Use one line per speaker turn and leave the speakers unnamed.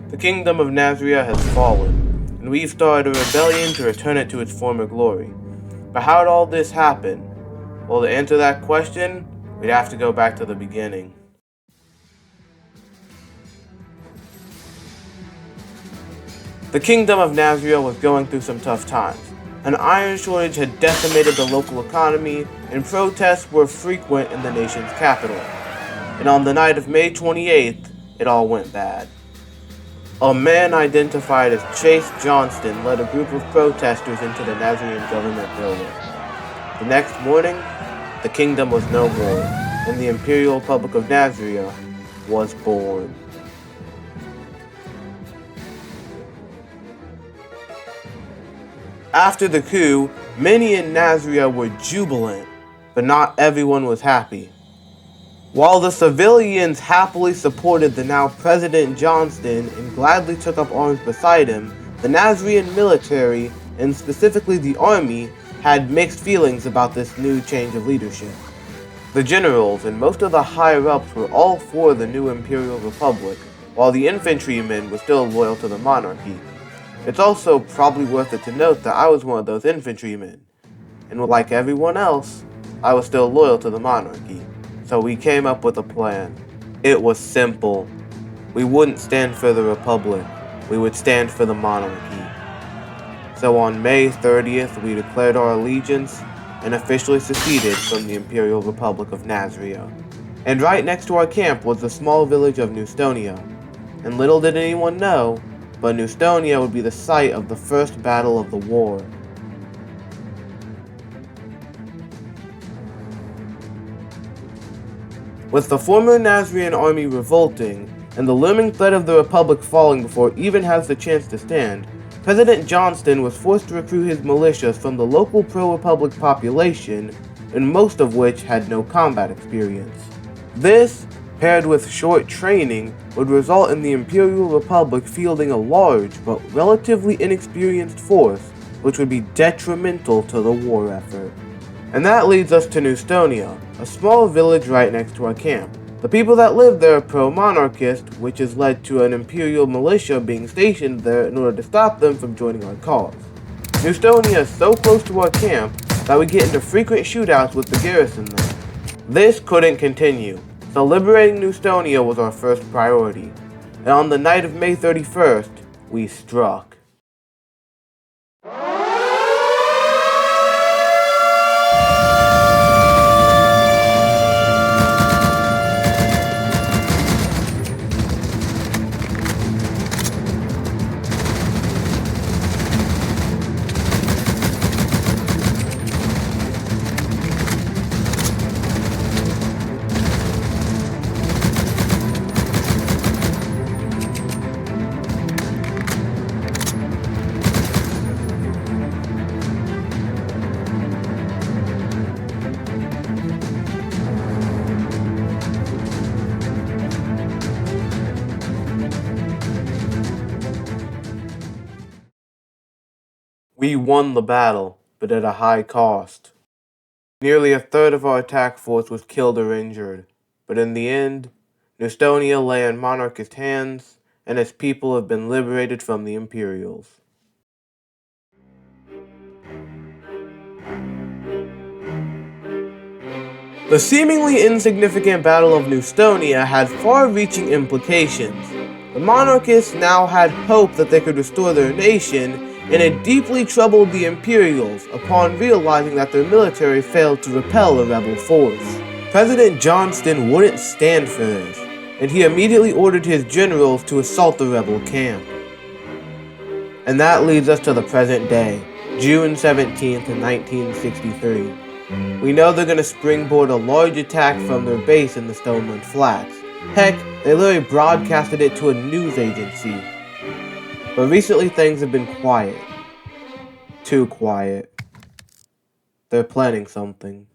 The kingdom of Nasrian has fallen, and we've started a rebellion to return it to its former glory. But how did all this happen? Well, to answer that question, we'd have to go back to the beginning. The kingdom of Nasrian was going through some tough times. An iron shortage had decimated the local economy, and protests were frequent in the nation's capital. And on the night of May 28th, it all went bad. A man identified as Chase Johnston led a group of protesters into the Nasrian government building. The next morning, the kingdom was no more, and the Imperial Republic of Nasrian was born. After the coup, many in Nasrian were jubilant, but not everyone was happy. While the civilians happily supported the now President Johnston and gladly took up arms beside him, the Nasrian military, and specifically the army, had mixed feelings about this new change of leadership. The generals and most of the higher-ups were all for the new Imperial Republic, while the infantrymen were still loyal to the monarchy. It's also probably worth it to note that I was one of those infantrymen, and like everyone else, I was still loyal to the monarchy. So we came up with a plan. It was simple. We wouldn't stand for the Republic, we would stand for the monarchy. So on May 30th, we declared our allegiance and officially seceded from the Imperial Republic of Nasrian. And right next to our camp was the small village of Newstonia. And little did anyone know, but Newstonia would be the site of the first battle of the war. With the former Nasrian army revolting, and the looming threat of the Republic falling before it even has the chance to stand, President Johnston was forced to recruit his militias from the local pro-Republic population, and most of which had no combat experience. This, paired with short training, would result in the Imperial Republic fielding a large but relatively inexperienced force, which would be detrimental to the war effort. And that leads us to Newstonia, a small village right next to our camp. The people that live there are pro-monarchist, which has led to an Imperial militia being stationed there in order to stop them from joining our cause. Newstonia is so close to our camp that we get into frequent shootouts with the garrison there. This couldn't continue, so liberating Newstonia was our first priority. And on the night of May 31st, we struck. We won the battle, but at a high cost. Nearly a third of our attack force was killed or injured, but in the end, Newstonia lay in monarchist hands, and its people have been liberated from the Imperials. The seemingly insignificant Battle of Newstonia had far-reaching implications. The monarchists now had hope that they could restore their nation, and it deeply troubled the Imperials upon realizing that their military failed to repel a rebel force. President Johnston wouldn't stand for this, and he immediately ordered his generals to assault the rebel camp. And that leads us to the present day, June 17th, 1963. We know they're going to springboard a large attack from their base in the Stoneland Flats. Heck, they literally broadcasted it to a news agency. But recently things have been quiet. Too quiet. They're planning something.